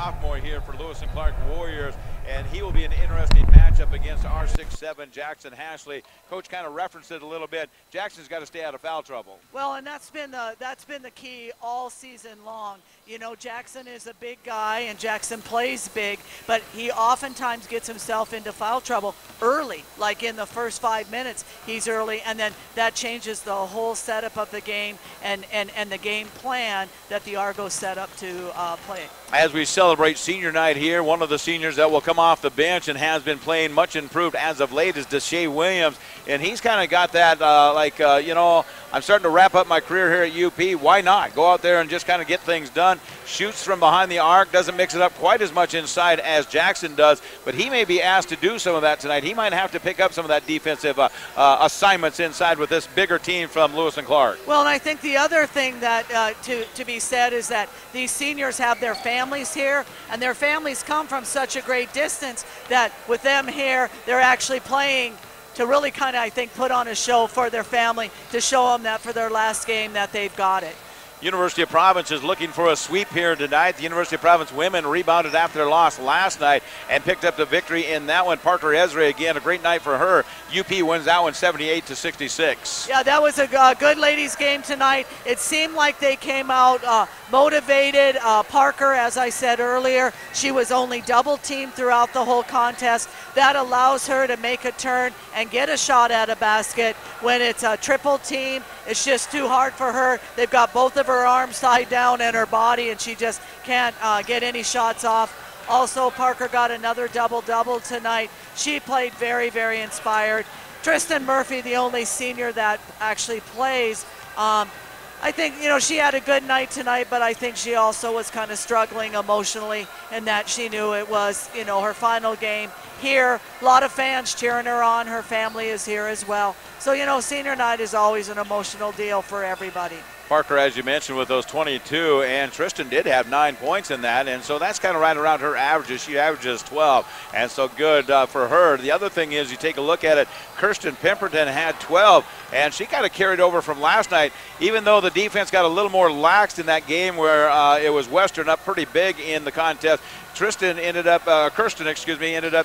sophomore here for Lewis and Clark Warriors, and he will be an interesting matchup against our 6'7" Jackson Hashley. Coach kind of referenced it a little bit. Jackson's got to stay out of foul trouble. Well, and that's been the key all season long. You know, Jackson is a big guy, and Jackson plays big, but he oftentimes gets himself into foul trouble early, like in the first 5 minutes. He's early, and then that changes the whole setup of the game and the game plan that the Argos set up to play. As we celebrate senior night here, one of the seniors that will come off the bench and has been playing much improved as of late is Deshae Williams, and he's kind of got that you know, I'm starting to wrap up my career here at UP. Why not? Go out there and just kind of get things done. Shoots from behind the arc, doesn't mix it up quite as much inside as Jackson does, but he may be asked to do some of that tonight. He might have to pick up some of that defensive assignments inside with this bigger team from Lewis and Clark. Well, and I think the other thing that to be said is that these seniors have their families here, and their families come from such a great distance that with them here, they're actually playing to really kind of, I think, put on a show for their family, to show them that for their last game that they've got it. University of Providence is looking for a sweep here tonight. The University of Providence women rebounded after their loss last night and picked up the victory in that one. Parker Ezra, again, a great night for her. UP wins that one 78-66. Yeah, that was a good ladies game tonight. It seemed like they came out motivated. Parker, as I said earlier, she was only double teamed throughout the whole contest. That allows her to make a turn and get a shot at a basket. When it's a triple team, it's just too hard for her. They've got both of her arms tied down and her body, and she just can't get any shots off. Also, Parker got another double-double tonight. She played very, very inspired. Tristan Murphy, the only senior that actually plays, I think, you know, she had a good night tonight, but I think she also was kind of struggling emotionally in that she knew it was, you know, her final game here. A lot of fans cheering her on. Her family is here as well. So, you know, senior night is always an emotional deal for everybody. Parker, as you mentioned, with those 22, and Tristan did have 9 points in that, and so that's kind of right around her averages. She averages 12, and so good for her. The other thing is, you take a look at it, Kirsten Pemberton had 12, and she kind of carried over from last night, even though the defense got a little more laxed in that game where it was Western up pretty big in the contest. Kirsten ended up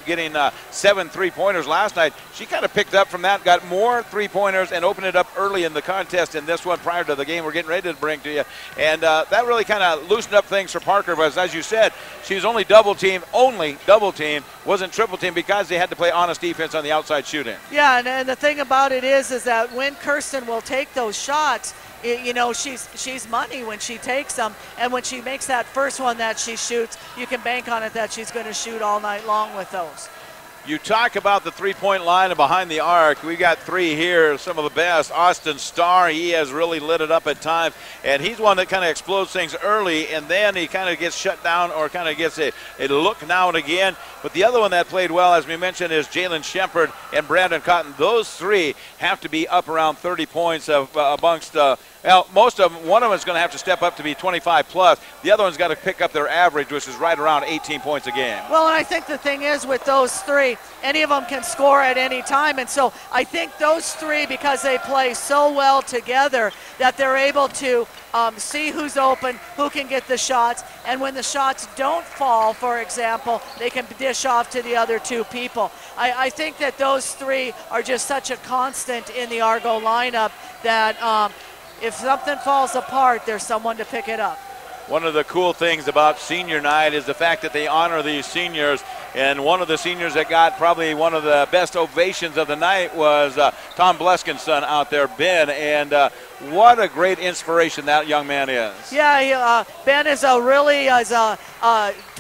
getting 7 3-pointers last night. She kind of picked up from that, got more 3-pointers, and opened it up early in the contest in this one prior to the game we're getting ready to bring to you. And that really kind of loosened up things for Parker, but as you said, she was only double-teamed, wasn't triple-teamed because they had to play honest defense on the outside shooting. Yeah, and the thing about it is that when Kirsten will take those shots, you know, she's money when she takes them, and when she makes that first one that she shoots, you can bank on it that she's going to shoot all night long with those. You talk about the three-point line and behind the arc. We got 3 here, some of the best. Austin Starr, he has really lit it up at times, and he's one that kind of explodes things early, and then he kind of gets shut down or kind of gets a look now and again. But the other one that played well, as we mentioned, is Jalen Shepard and Brandon Cotton. Those 3 have to be up around 30 points amongst well, most of them. One of them is going to have to step up to be 25 plus. The other one's got to pick up their average, which is right around 18 points a game. Well, and I think the thing is with those 3, any of them can score at any time. And so I think those 3, because they play so well together, that they're able to see who's open, who can get the shots. And when the shots don't fall, for example, they can dish off to the other 2 people. I think that those 3 are just such a constant in the Argo lineup that if something falls apart, there's someone to pick it up. One of the cool things about senior night is the fact that they honor these seniors, and one of the seniors that got probably one of the best ovations of the night was Tom Bleskin's son out there, Ben, and what a great inspiration that young man is. Yeah, Ben is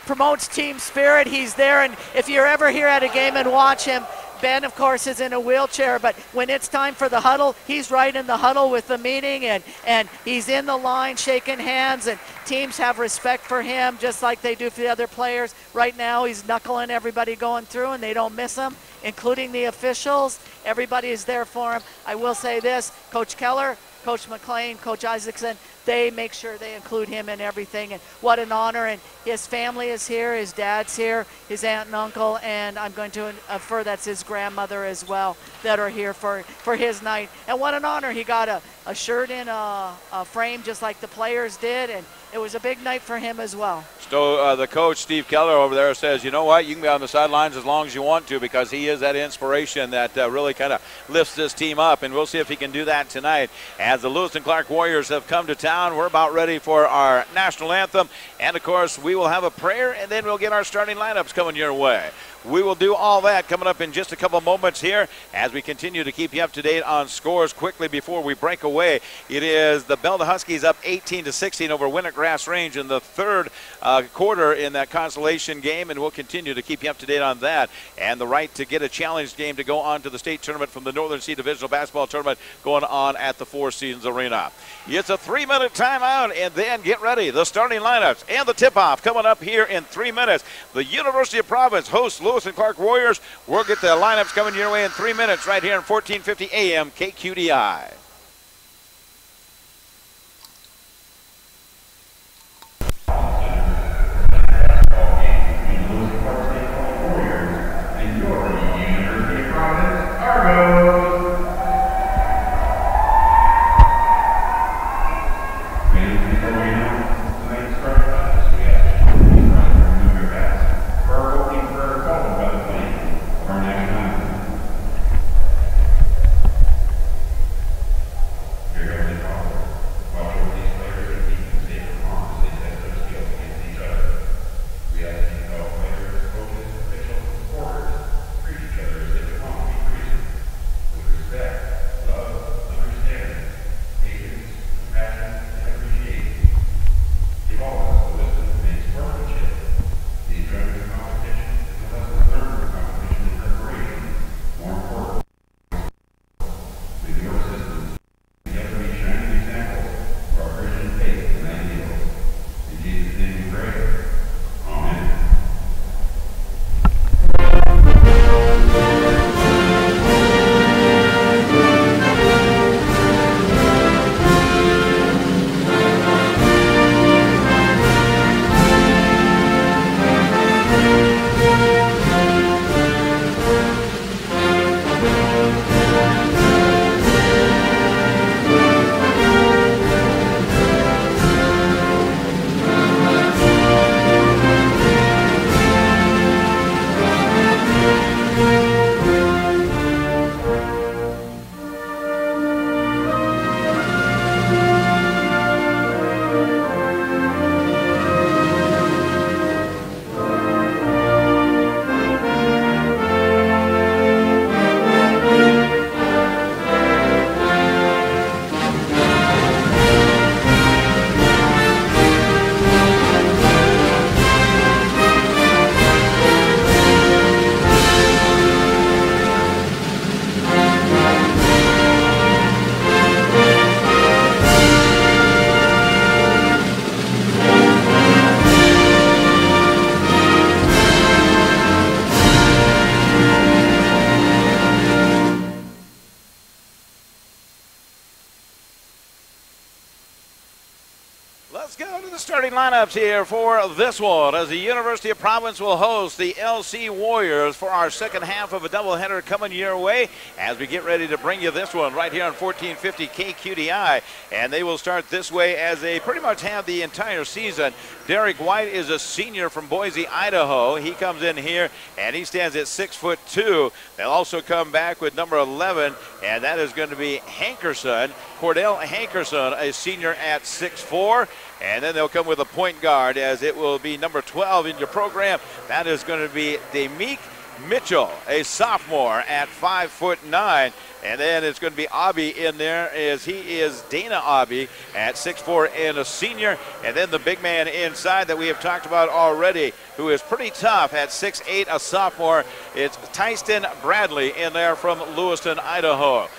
promotes team spirit. He's there, and if you're ever here at a game and watch him, Ben, of course, is in a wheelchair, but when it's time for the huddle, he's right in the huddle with the meeting, and he's in the line shaking hands, and teams have respect for him just like they do for the other players. Right now, he's knuckling everybody going through, and they don't miss him, including the officials. Everybody is there for him. I will say this, Coach Keller, Coach McLean, Coach Isaacson, they make sure they include him in everything, and what an honor. And his family is here, his dad's here, his aunt and uncle, and I'm going to infer that's his grandmother as well, that are here for his night. And what an honor. He got a shirt in a frame just like the players did, and it was a big night for him as well. So the coach, Steve Keller, over there says, you know what, you can be on the sidelines as long as you want to because he is that inspiration that really kind of lifts this team up, and we'll see if he can do that tonight. As the Lewis and Clark Warriors have come to town, we're about ready for our national anthem, and, of course, we will have a prayer, and then we'll get our starting lineups coming your way. We will do all that coming up in just a couple moments here as we continue to keep you up to date on scores quickly before we break away. It is the Belda Huskies up 18-16 over Wintergrass Range in the third quarter in that consolation game, and we'll continue to keep you up to date on that. And the right to get a challenge game to go on to the state tournament from the Northern C Divisional Basketball Tournament going on at the Four Seasons Arena. It's a 3-minute timeout, and then get ready. The starting lineups and the tip-off coming up here in 3 minutes. The University of Providence hosts Lewis and Clark Warriors. We'll get the lineups coming your way in 3 minutes right here on 1450 AM KQDI. Lineups here for this one as the University of Providence will host the LC Warriors for our second half of a doubleheader coming your way as we get ready to bring you this one right here on 1450 KQDI, and they will start this way as they pretty much have the entire season. Derek White is a senior from Boise, Idaho. He comes in here and he stands at 6'2". They'll also come back with number 11, and that is going to be Hankerson, Cordell Hankerson, a senior at 6'4". And then they'll come with a point guard, as it will be number 12 in your program. That is going to be Demeek Mitchell, a sophomore at 5'9". And then it's going to be Abby in there, as he is Dana Abby at 6'4" and a senior. And then the big man inside that we have talked about already, who is pretty tough at 6'8", a sophomore. It's Tyston Bradley in there from Lewiston, Idaho.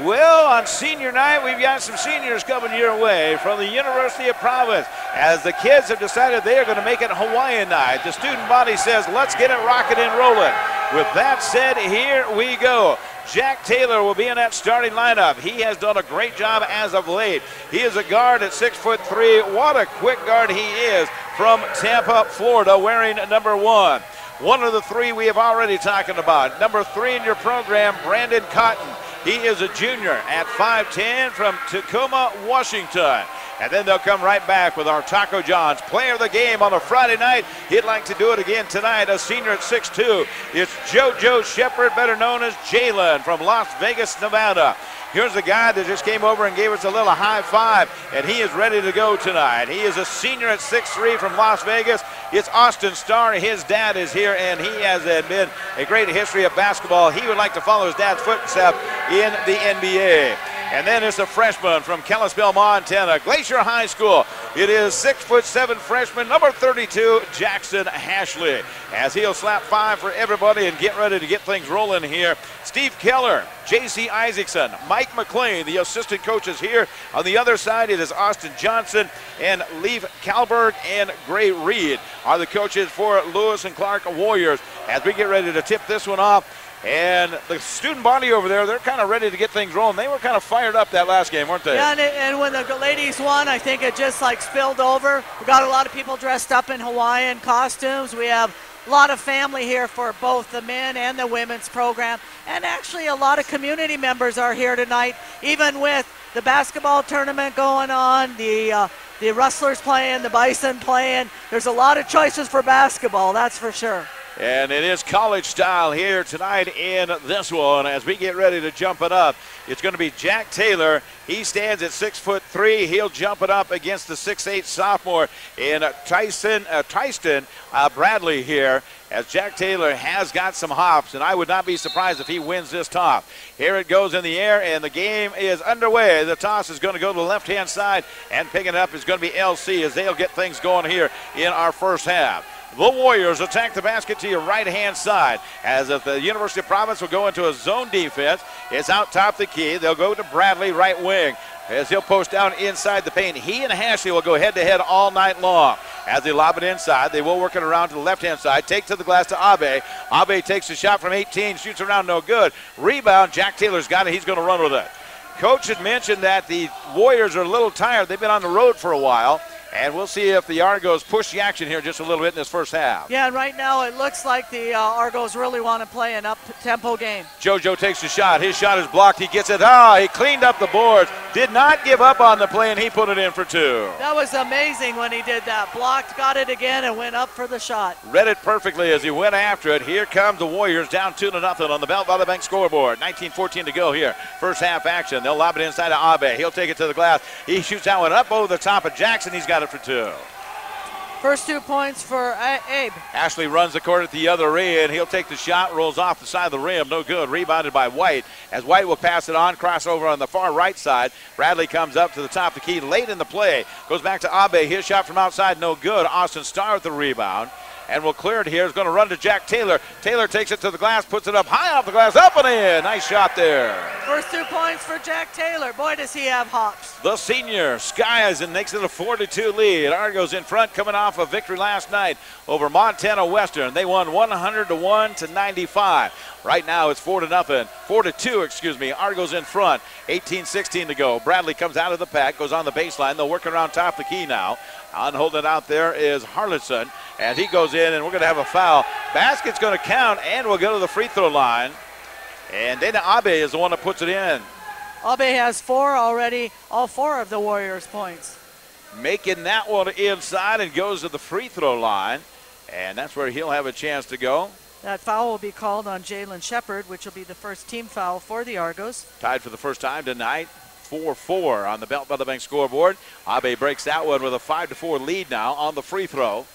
Well, on senior night, we've got some seniors coming your way from the University of Providence, as the kids have decided they are going to make it Hawaiian night. The student body says, let's get it rocking and rolling. With that said, here we go. Jack Taylor will be in that starting lineup. He has done a great job as of late. He is a guard at 6'3". What a quick guard he is, from Tampa, Florida, wearing number 1. One of the three we have already talking about. Number 3 in your program, Brandon Cotton. He is a junior at 5'10" from Tacoma, Washington. And then they'll come right back with our Taco John's player of the game on a Friday night. He'd like to do it again tonight. A senior at 6'2". It's JoJo Shepard, better known as Jalen from Las Vegas, Nevada. Here's a guy that just came over and gave us a little high five, and he is ready to go tonight. He is a senior at 6'3" from Las Vegas. It's Austin Starr. His dad is here, and he has been a great history of basketball. He would like to follow his dad's footsteps in the NBA. And then it's a freshman from Kalispell, Montana, Glacier High School. It is 6'7" freshman, number 32, Jackson Hashley. As he'll slap 5 for everybody and get ready to get things rolling here. Steve Keller, J.C. Isaacson, Mike McLean, the assistant coaches here. On the other side, it is Austin Johnson and Leif Kalberg and Gray Reed are the coaches for Lewis and Clark Warriors. As we get ready to tip this one off, and the student body over there, they're kind of ready to get things rolling. They were kind of fired up that last game, weren't they? Yeah, and when the ladies won, I think it just like spilled over. We got a lot of people dressed up in Hawaiian costumes. We have a lot of family here for both the men and the women's program. And actually a lot of community members are here tonight, even with the basketball tournament going on, the Rustlers playing, the Bison playing. There's a lot of choices for basketball, that's for sure. And it is college style here tonight in this one. As we get ready to jump it up, it's going to be Jack Taylor. He stands at 6'3". He'll jump it up against the 6'8" sophomore in Tyston Bradley here. As Jack Taylor has got some hops, and I would not be surprised if he wins this top. Here it goes in the air, and the game is underway. The toss is going to go to the left-hand side, and picking it up is going to be LC as they'll get things going here in our first half. The Warriors attack the basket to your right-hand side. As if the University of Providence will go into a zone defense. It's out top the key. They'll go to Bradley, right wing. As he'll post down inside the paint. He and Hashley will go head-to-head all night long. As they lob it inside, they will work it around to the left-hand side. Take to the glass to Abe. Abe takes a shot from 18, shoots around, no good. Rebound, Jack Taylor's got it. He's going to run with it. Coach had mentioned that the Warriors are a little tired. They've been on the road for a while. And we'll see if the Argos push the action here just a little bit in this first half. Yeah, and right now it looks like the Argos really want to play an up-tempo game. JoJo takes the shot. His shot is blocked. He gets it. He cleaned up the boards. Did not give up on the play, and he put it in for 2. That was amazing when he did that. Blocked, got it again, and went up for the shot. Read it perfectly as he went after it. Here comes the Warriors down 2-0 on the Belt Valley Bank scoreboard. 19:14 to go here. First half action. They'll lob it inside to Abe. He'll take it to the glass. He shoots that one up over the top of Jackson. He's got it for 2. First 2 points for Abe. Ashley runs the court at the other end. He'll take the shot, rolls off the side of the rim. No good. Rebounded by White. As White will pass it on, crossover on the far right side. Bradley comes up to the top of the key late in the play. Goes back to Abe. His shot from outside, no good. Austin Starr with the rebound. And will clear it here. Is going to run to Jack Taylor. Taylor takes it to the glass, puts it up high off the glass, up and in. Nice shot there. First 2 points for Jack Taylor. Boy, does he have hops. The senior skies and makes it a 4-2 lead. Argos in front, coming off a victory last night over Montana Western. They won 101 to 95. Right now it's 4-2, excuse me. Argos in front, 18-16 to go. Bradley comes out of the pack, goes on the baseline. They'll work around top the key now. On holding it out there is Harlison, and he goes in, and we're going to have a foul. Basket's going to count, and we'll go to the free throw line. And Dana Abe is the one that puts it in. Abe has 4 already, all 4 of the Warriors' points. Making that one inside and goes to the free throw line, and that's where he'll have a chance to go. That foul will be called on Jalen Shepard, which will be the first team foul for the Argos. Tied for the first time tonight. 4-4 on the Belt Valley Bank scoreboard. Abe breaks that one with a 5-4 lead now on the free throw.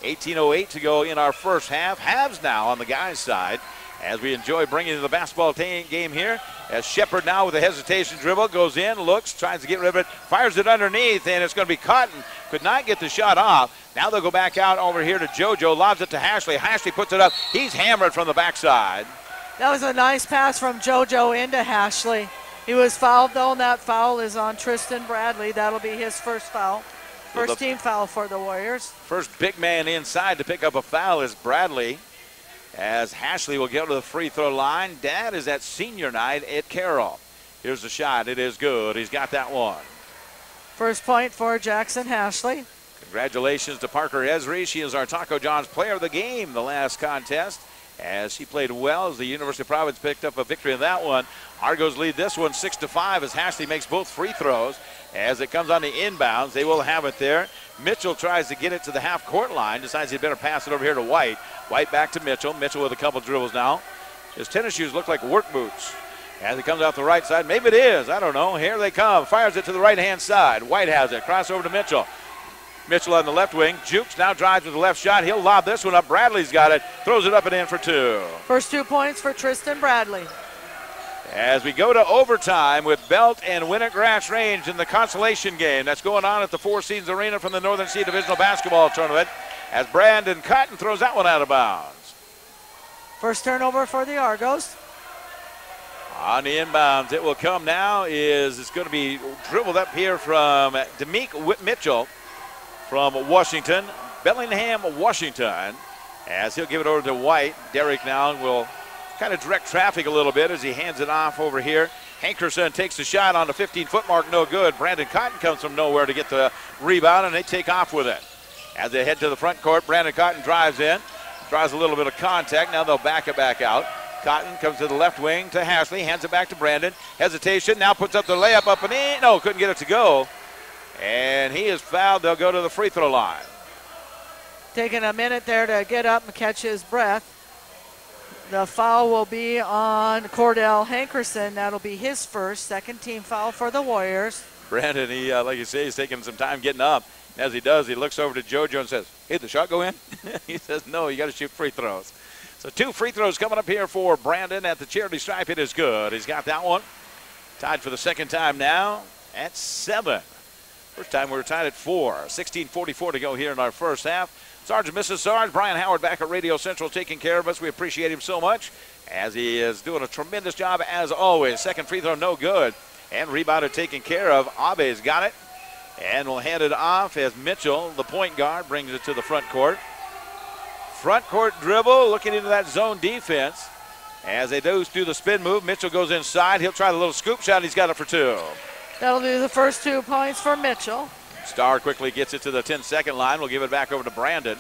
18:08 to go in our first half. Halves now on the guys' side as we enjoy bringing the basketball game here. As Shepard now with a hesitation dribble goes in, looks, tries to get rid of it, fires it underneath, and it's going to be caught and could not get the shot off. Now they'll go back out over here to JoJo, lobs it to Hashley. Hashley puts it up. He's hammered from the backside. That was a nice pass from JoJo into Hashley. He was fouled, though, and that foul is on Tristan Bradley. That'll be his first foul. First team foul for the Warriors. First big man inside to pick up a foul is Bradley. As Hashley will go to the free throw line. Dad is at senior night at Carroll. Here's the shot. It is good. He's got that one. First point for Jackson Hashley. Congratulations to Parker Esri. She is our Taco John's player of the game the last contest. As she played well as the University of Providence picked up a victory in that one. Argos lead this one 6-5 as Hashley makes both free throws. as it comes on the inbounds. They will have it there. Mitchell tries to get it to the half-court line, decides he'd better pass it over here to White. White back to Mitchell. Mitchell with a couple dribbles now. His tennis shoes look like work boots. As it comes out the right side, maybe it is, I don't know. Here they come, fires it to the right-hand side. White has it, cross over to Mitchell. Mitchell on the left wing, Jukes now drives with the left shot. He'll lob this one up. Bradley's got it, throws it up and in for two. First 2 points for Tristan Bradley. As we go to overtime with Belt and Wintergrass Range in the consolation game that's going on at the Four Seasons Arena from the Northern C Divisional Basketball Tournament, as Brandon Cotton throws that one out of bounds. First turnover for the Argos. On the inbounds, it will come now. It's going to be dribbled up here from Demeek Mitchell from Washington, Bellingham, Washington, as he'll give it over to White. Derek now will kind of direct traffic a little bit as he hands it off over here. Hankerson takes the shot on the 15-foot mark, no good. Brandon Cotton comes from nowhere to get the rebound, and they take off with it. As they head to the front court, Brandon Cotton drives in, draws a little bit of contact. Now they'll back it back out. Cotton comes to the left wing to Hashley, hands it back to Brandon. Hesitation, now puts up the layup up and in. No, couldn't get it to go. And he is fouled. They'll go to the free throw line. Taking a minute there to get up and catch his breath. The foul will be on Cordell Hankerson. That'll be his first, second team foul for the Warriors. Brandon, he, like you say, he's taking some time getting up. As he does, he looks over to JoJo and says, hey, did the shot go in? He says, no, you got to shoot free throws. So 2 free throws coming up here for Brandon at the charity stripe. It is good. He's got that one. Tied for the second time now at 7. First time we were tied at 4. 16:44 to go here in our first half. Sergeant, Mrs. Sarge, Brian Howard back at Radio Central taking care of us. We appreciate him so much as he is doing a tremendous job as always. Second free throw, no good. And rebounded taken care of. Abe's got it. And we'll hand it off as Mitchell, the point guard, brings it to the front court. Front court dribble, looking into that zone defense. As they do the spin move, Mitchell goes inside. He'll try the little scoop shot. He's got it for 2. That'll be the first 2 points for Mitchell. Starr quickly gets it to the 10-second line. We'll give it back over to Brandon.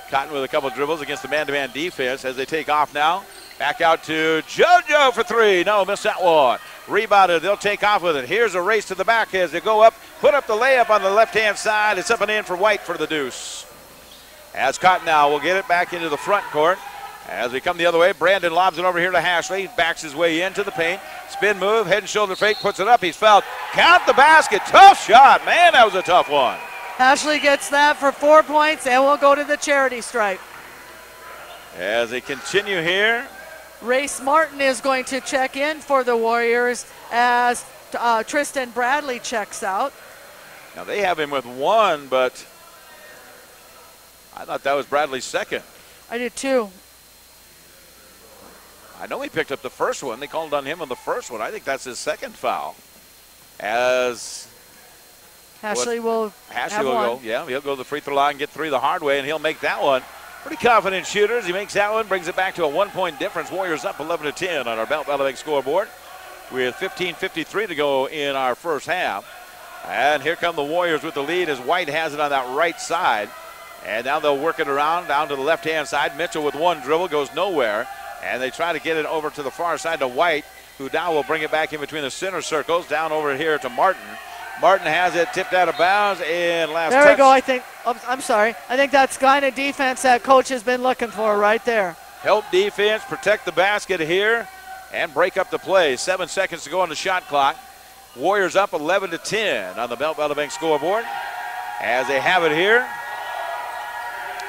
Cotton with a couple of dribbles against the man-to-man defense as they take off now. Back out to JoJo for 3. No, missed that one. Rebounded. They'll take off with it. Here's a race to the back as they go up. Put up the layup on the left-hand side. It's up and in for White for the deuce. As Cotton now will get it back into the front court. As we come the other way, Brandon lobs it over here to Hashley. Backs his way into the paint. Spin move, head and shoulder fake, puts it up. He's fouled. Count the basket. Tough shot. Man, that was a tough one. Hashley gets that for 4 points, and we'll go to the charity stripe. As they continue here. Race Martin is going to check in for the Warriors as Tristan Bradley checks out. Now they have him with 1, but I thought that was Bradley's second. I did too. I know he picked up the first one. They called on him on the first one. I think that's his second foul. As Hashley will go. Yeah, he'll go to the free throw line, get 3 the hard way, and he'll make that one. Pretty confident shooters. He makes that one, brings it back to a 1-point difference. Warriors up 11-10 on our Belt Bank scoreboard with 15:53 to go in our first half. And here come the Warriors with the lead as White has it on that right side. And now they'll work it around down to the left-hand side. Mitchell with 1 dribble goes nowhere. And they try to get it over to the far side to White, who now will bring it back in between the center circles, down over here to Martin. Martin has it tipped out of bounds, and last touch. There we go, I think. I'm sorry. I think that's kind of defense that coach has been looking for right there. Help defense, protect the basket here, and break up the play. 7 seconds to go on the shot clock. Warriors up 11-10 on the Belt Bank scoreboard as they have it here.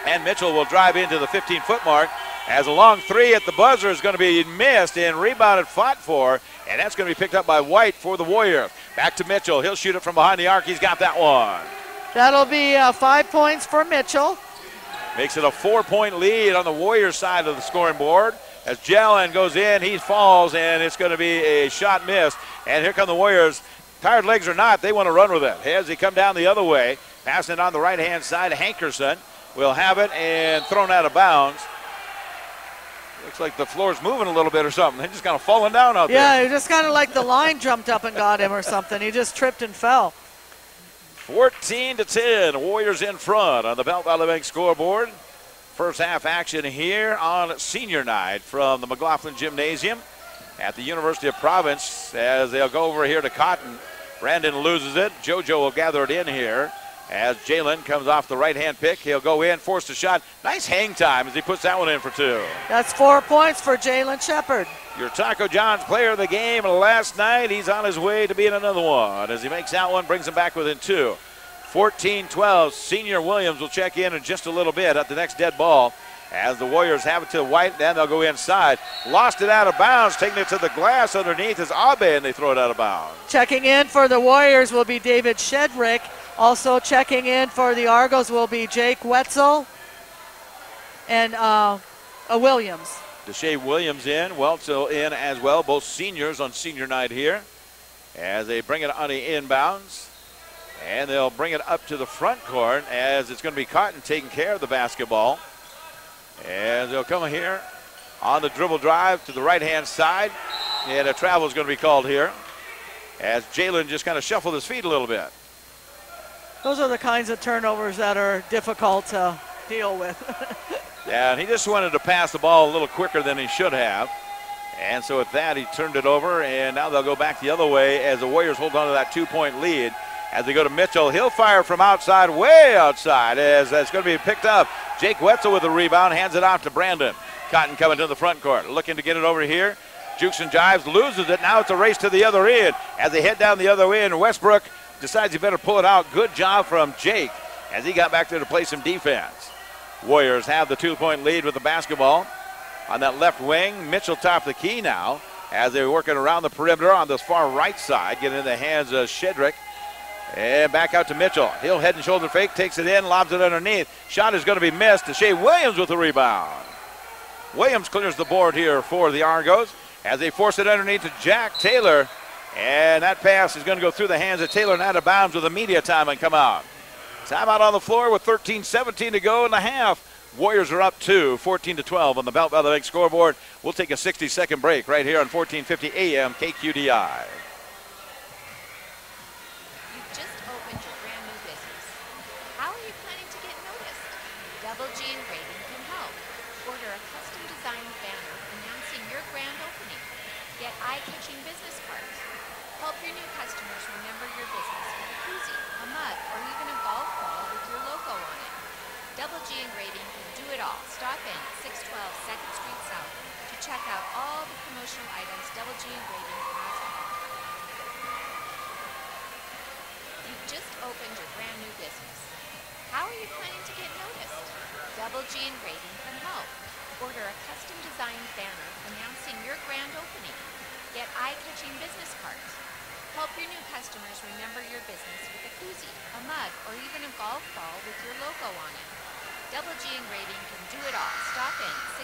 And Mitchell will drive into the 15-foot mark. As a long 3 at the buzzer is going to be missed and rebounded, fought for, and that's going to be picked up by White for the Warriors. Back to Mitchell. He'll shoot it from behind the arc. He's got that one. That'll be 5 points for Mitchell. Makes it a 4-point lead on the Warriors side of the scoring board. As Jalen goes in, he falls, and it's going to be a shot missed. And here come the Warriors. Tired legs or not, they want to run with it. As they come down the other way, passing it on the right-hand side, Hankerson will have it and thrown out of bounds. Looks like the floor's moving a little bit or something. They're just kind of falling down out there. Yeah, it just kind of like the line jumped up and got him or something. He just tripped and fell. 14-10, Warriors in front on the Belt Bank scoreboard. First half action here on senior night from the McLaughlin Gymnasium at the University of Providence as they'll go over here to Cotton. Brandon loses it. JoJo will gather it in here as Jalen comes off the right-hand pick. He'll go in, force the shot. Nice hang time as he puts that one in for 2. That's 4 points for Jalen Shepard. Your Taco John's player of the game last night. He's on his way to being another one as he makes that one, brings him back within 2. 14-12. Senior Williams will check in just a little bit at the next dead ball as the Warriors have it to White. Then they'll go inside. Lost it out of bounds, taking it to the glass underneath is Abe, and they throw it out of bounds. Checking in for the Warriors will be David Shedrick. Also checking in for the Argos will be Jake Wetzel and Williams. Deshae Williams in, Wetzel in as well. Both seniors on senior night here as they bring it on the inbounds. And they'll bring it up to the front court as it's going to be Cotton taking care of the basketball. And they'll come here on the dribble drive to the right-hand side. And a travel is going to be called here as Jalen just kind of shuffled his feet a little bit. Those are the kinds of turnovers that are difficult to deal with. Yeah, and he just wanted to pass the ball a little quicker than he should have. And so with that, he turned it over, and now they'll go back the other way as the Warriors hold on to that 2-point lead. As they go to Mitchell, he'll fire from outside, way outside, as that's going to be picked up. Jake Wetzel with the rebound, hands it off to Brandon. Cotton coming to the front court, looking to get it over here. Jukes and jives, loses it. Now it's a race to the other end. As they head down the other end, Westbrook decides he better pull it out. Good job from Jake as he got back there to play some defense. Warriors have the 2-point lead with the basketball on that left wing. Mitchell top the key now as they're working around the perimeter on this far right side, getting in the hands of Shedrick. And back out to Mitchell. He'll head and shoulder fake, takes it in, lobs it underneath. Shot is going to be missed. Deshae Williams with the rebound. Williams clears the board here for the Argos as they force it underneath to Jack Taylor. And that pass is going to go through the hands of Taylor and out of bounds with a media time and come out. Timeout on the floor with 13-17 to go in the half. Warriors are up 2, 14-12 on the Belt Valley Lake scoreboard. We'll take a 60-second break right here on 1450 AM KQDI.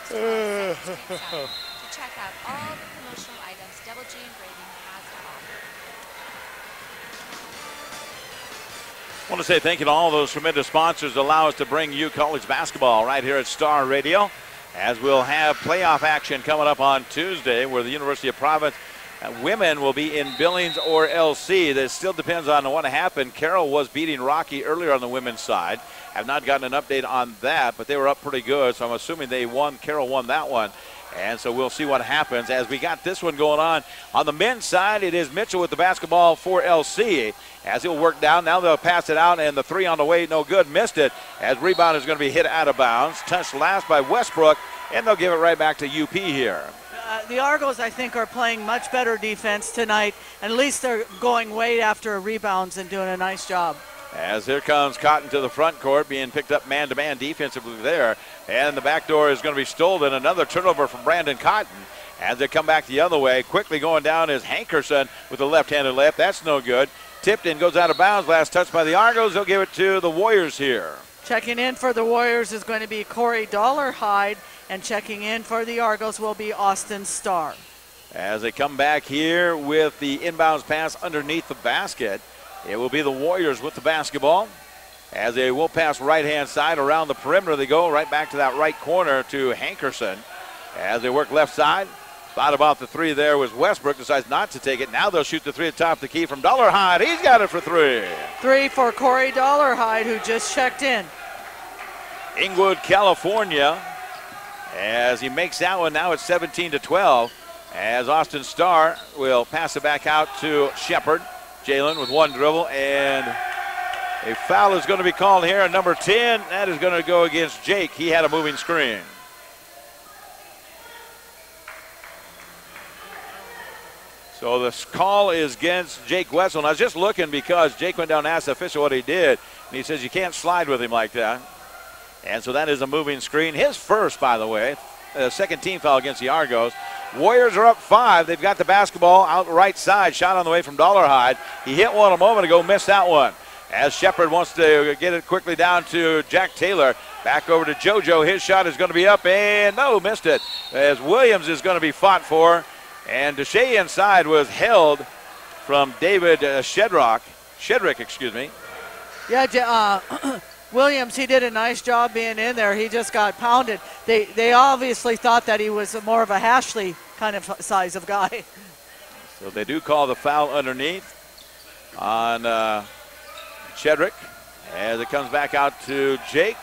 To check out all the promotional items Double G Engraving has to offer. I want to say thank you to all those tremendous sponsors that allow us to bring you college basketball right here at Star Radio, as we'll have playoff action coming up on Tuesday where the University of Providence women will be in Billings or LC. That still depends on what happened. Carroll was beating Rocky earlier on the women's side. Have not gotten an update on that, but they were up pretty good, so I'm assuming they won. Carroll won that one. And so we'll see what happens as we got this one going on. On the men's side, it is Mitchell with the basketball for LC as he'll work down. Now they'll pass it out, and the three on the way, no good. Missed it as rebound is going to be hit out of bounds. Touched last by Westbrook, and they'll give it right back to UP here. The Argos, I think, are playing much better defense tonight. At least they're going way after rebounds and doing a nice job. As here comes Cotton to the front court, being picked up man-to-man defensively there. And the back door is going to be stolen. Another turnover from Brandon Cotton. As they come back the other way, quickly going down is Hankerson with a left-handed layup. That's no good. Tipped in, goes out of bounds. Last touch by the Argos. They'll give it to the Warriors here. Checking in for the Warriors is going to be Corey Dollarhide. And checking in for the Argos will be Austin Starr. As they come back here with the inbounds pass underneath the basket, it will be the Warriors with the basketball. As they will pass right-hand side around the perimeter, they go right back to that right corner to Hankerson. As they work left side, thought about the three there was Westbrook, decides not to take it. Now they'll shoot the three at top of the key from Dollarhide. He's got it for three. Three for Corey Dollarhide, who just checked in. Inglewood, California. As he makes that one, now it's 17-12. As Austin Starr will pass it back out to Shepard. Jalen with one dribble, and a foul is going to be called here on number 10. That is going to go against Jake. He had a moving screen. So this call is against Jake Wetzel. And I was just looking because Jake went down and asked the official what he did, and he says you can't slide with him like that. And so that is a moving screen. His first, by the way, second team foul against the Argos. Warriors are up 5. They've got the basketball out the right side. Shot on the way from Dollarhide. He hit one a moment ago, missed that one. As Shepard wants to get it quickly down to Jack Taylor. Back over to JoJo. His shot is going to be up, and no, missed it. As Williams is going to be fought for. And Deshay inside was held from David Shedrick, excuse me. Yeah, Williams, he did a nice job being in there. He just got pounded. They obviously thought that he was more of a Hashley kind of size of guy. So they do call the foul underneath on Shedrick as it comes back out to Jake.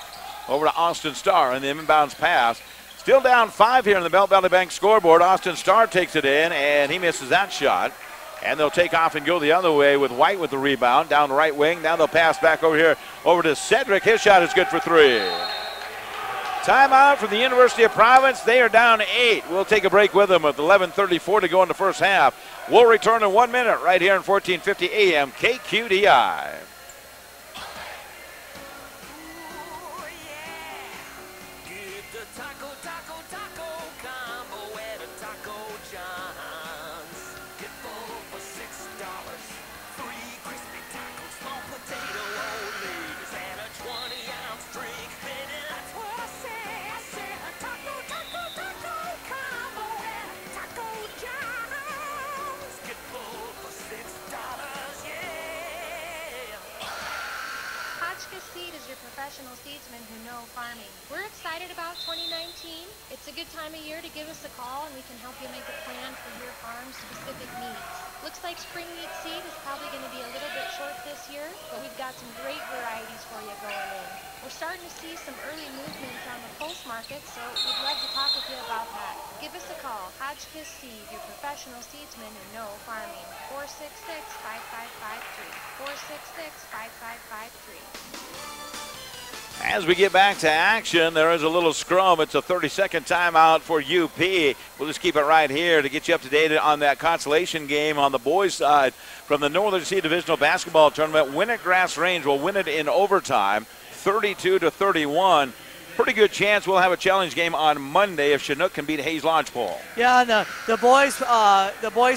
Over to Austin Starr and the inbounds pass. Still down 5 here in the Belt Valley Bank scoreboard. Austin Starr takes it in, and he misses that shot. And they'll take off and go the other way with White with the rebound down the right wing. Now they'll pass back over here over to Cedric. His shot is good for 3. Timeout from the University of Providence. They are down 8. We'll take a break with them with 11:34 to go in the first half. We'll return in 1 minute right here in 1450 AM KQDI. Professional seedsmen who know farming. We're excited about 2019. It's a good time of year to give us a call and we can help you make a plan for your farm's specific needs. Looks like spring wheat seed is probably going to be a little bit short this year, but we've got some great varieties for you going in. We're starting to see some early movements on the pulse market, so we'd love to talk with you about that. Give us a call. Hotchkiss Seed, your professional seedsman who know farming. 466-5553. 466-5553. As we get back to action, there is a little scrum. It's a 30-second timeout for UP. We'll just keep it right here to get you up to date on that consolation game on the boys' side from the Northern C Divisional Basketball Tournament. Winnett Grass Range will win it in overtime, 32-31. Pretty good chance we'll have a challenge game on Monday if Chinook can beat Hayes Lodgepole. Yeah, the boys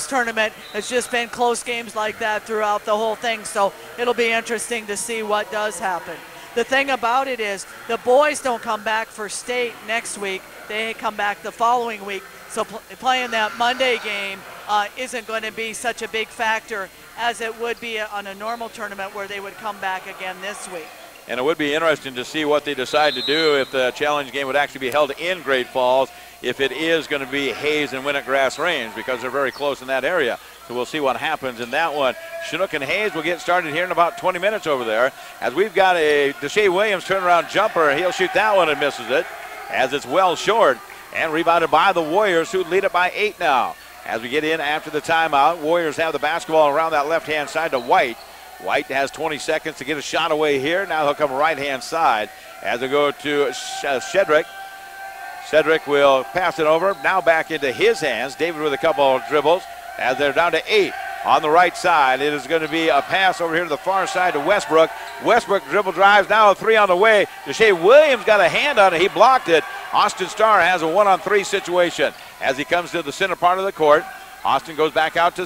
tournament has just been close games like that throughout the whole thing, so it'll be interesting to see what does happen. The thing about it is the boys don't come back for state next week. They come back the following week. So playing that Monday game isn't going to be such a big factor as it would be on a normal tournament where they would come back again this week. And it would be interesting to see what they decide to do if the challenge game would actually be held in Great Falls, if it is going to be Hayes and Winnett Grass Range, because they're very close in that area. So we'll see what happens in that one. Chinook and Hayes will get started here in about 20 minutes over there. As we've got a Deshay Williams turnaround jumper. He'll shoot that one and misses it as it's well short. And rebounded by the Warriors, who lead it by 8 now. As we get in after the timeout, Warriors have the basketball around that left-hand side to White. White has 20 seconds to get a shot away here. Now he'll come right-hand side as they go to Shedrick. Cedric will pass it over. Now back into his hands. David with a couple of dribbles as they're down to 8 on the right side. It is going to be a pass over here to the far side to Westbrook. Westbrook dribble drives. Now a 3 on the way. Deshay Williams got a hand on it. He blocked it. Austin Starr has a 1-on-3 situation as he comes to the center part of the court. Austin goes back out to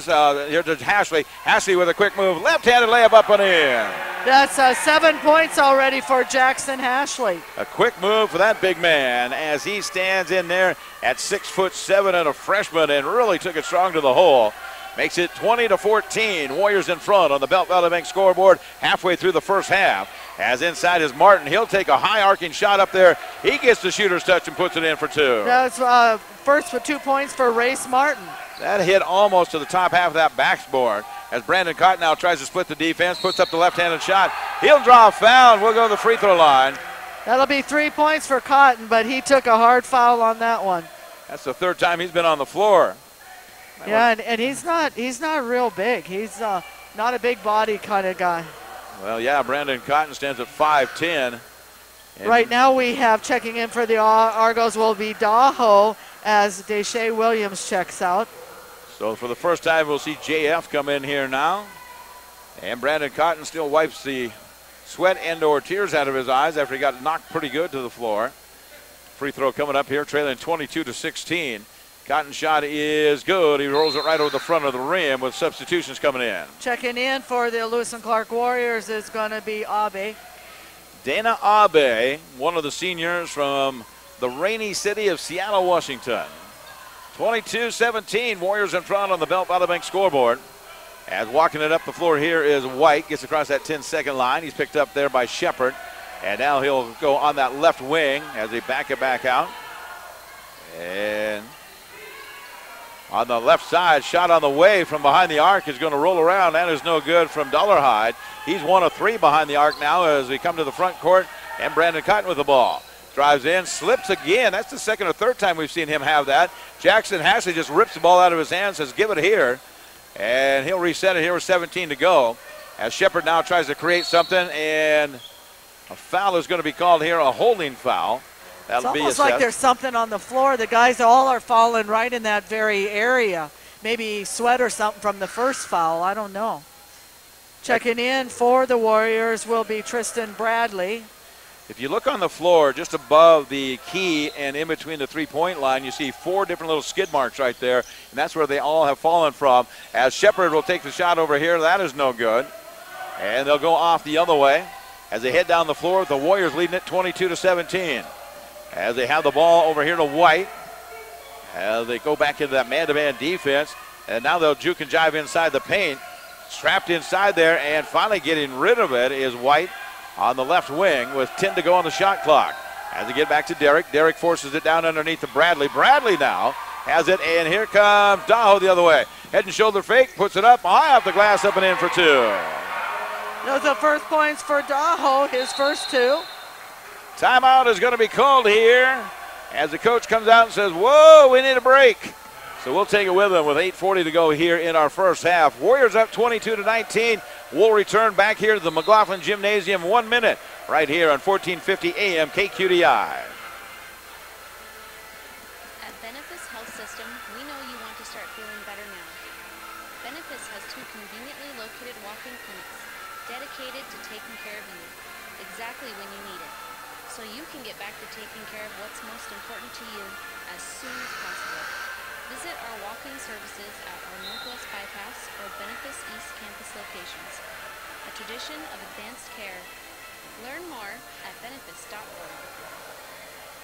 here to Hashley. Hashley with a quick move. Left-handed layup up and in. That's 7 points already for Jackson Hashley. A quick move for that big man as he stands in there at 6'7" and a freshman and really took it strong to the hole. Makes it 20-14. Warriors in front on the Belt Valley Bank scoreboard halfway through the first half. As inside is Martin. He'll take a high arcing shot up there. He gets the shooter's touch and puts it in for 2. That's first with 2 points for Race Martin. That hit almost to the top half of that backboard as Brandon Cotton now tries to split the defense, puts up the left-handed shot. He'll draw a foul, and we'll go to the free throw line. That'll be 3 points for Cotton, but he took a hard foul on that one. That's the third time he's been on the floor. And he's not real big. He's Not a big body kind of guy. Well, yeah, Brandon Cotton stands at 5'10". Right now we have checking in for the Argos will be Daho as Deshae Williams checks out. So for the first time, we'll see JF come in here now. And Brandon Cotton still wipes the sweat and or tears out of his eyes after he got knocked pretty good to the floor. Free throw coming up here, trailing 22-16. Cotton's shot is good. He rolls it right over the front of the rim with substitutions coming in. Checking in for the Lewis and Clark Warriors is going to be Abe. Dana Abe, one of the seniors from the rainy city of Seattle, Washington. 22-17, Warriors in front on the Belt Bada Bank scoreboard. As walking it up the floor here is White, gets across that 10-second line. He's picked up there by Shepard. And now he'll go on that left wing as they back it back out. And on the left side, shot on the way from behind the arc is going to roll around. That is no good from Dollarhide. He's 1 of 3 behind the arc now as we come to the front court. And Brandon Cotton with the ball. Drives in, slips again. That's the second or third time we've seen him have that. Jackson Hashley just rips the ball out of his hands, says give it here. And he'll reset it here with 17 to go. As Shepard now tries to create something, and a foul is going to be called here, a holding foul. That'll be almost assessed. like there's something on the floor. The guys all are falling right in that very area. Maybe sweat or something from the first foul. I don't know. Checking in for the Warriors will be Tristan Bradley. If you look on the floor just above the key and in between the three-point line, you see 4 different little skid marks right there, and that's where they all have fallen from. As Shepard will take the shot over here, that is no good. And they'll go off the other way as they head down the floor. The Warriors leading it 22-17. As they have the ball over here to White, as they go back into that man-to-man defense, and now they'll juke and jive inside the paint. Trapped inside there, and finally getting rid of it is White on the left wing with 10 to go on the shot clock. As they get back to Derek, Derek forces it down underneath to Bradley. Bradley now has it, and here comes Daho the other way. Head and shoulder fake, puts it up high off the glass, up and in for 2. Those are first points for Daho, his first 2. Timeout is going to be called here as the coach comes out and says, whoa, we need a break. So we'll take it with them with 8:40 to go here in our first half. Warriors up 22-19. We'll return back here to the McLaughlin Gymnasium 1 minute right here on 1450 AM KQDI. At Benefis Health System, we know you want to start feeling better now. Benefis has 2 conveniently located walk-in clinics dedicated to taking care of you exactly when you need it, so you can get back to taking care of what's most important to you as soon as possible. Visit our walk-in services at our Northwest Bypass or Benefis East Campus locations. A tradition of advanced care. Learn more at benefis.org.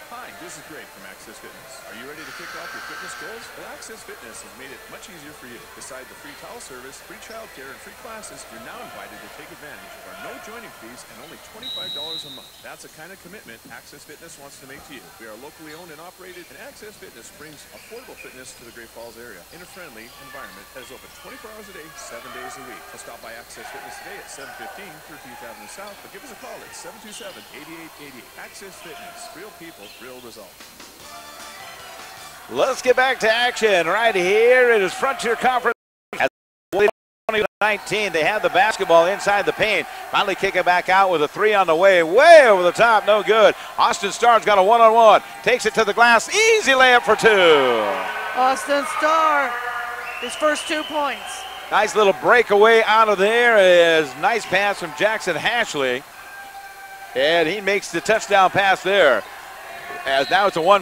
Hi, this is Greg from Access Fitness. Are you ready to kick off your fitness goals? Well, Access Fitness has made it much easier for you. Besides the free towel service, free childcare, and free classes, you're now invited to take advantage of our no joining fees and only $25 a month. That's the kind of commitment Access Fitness wants to make to you. We are locally owned and operated, and Access Fitness brings affordable fitness to the Great Falls area in a friendly environment that is open 24 hours a day, 7 days a week. So stop by Access Fitness today at 715 13th Avenue South, or give us a call at 727-8888. Access Fitness, real people, real results. Let's get back to action right here. It is Frontier Conference. 2019, they have the basketball inside the paint. Finally kick it back out with a 3 on the way. Way over the top, no good. Austin Starr's got a one-on-one. Takes it to the glass. Easy layup for 2. Austin Starr, his first 2 points. Nice little breakaway out of there. Is nice pass from Jackson Hashley. And he makes the touchdown pass there. As now it's a 1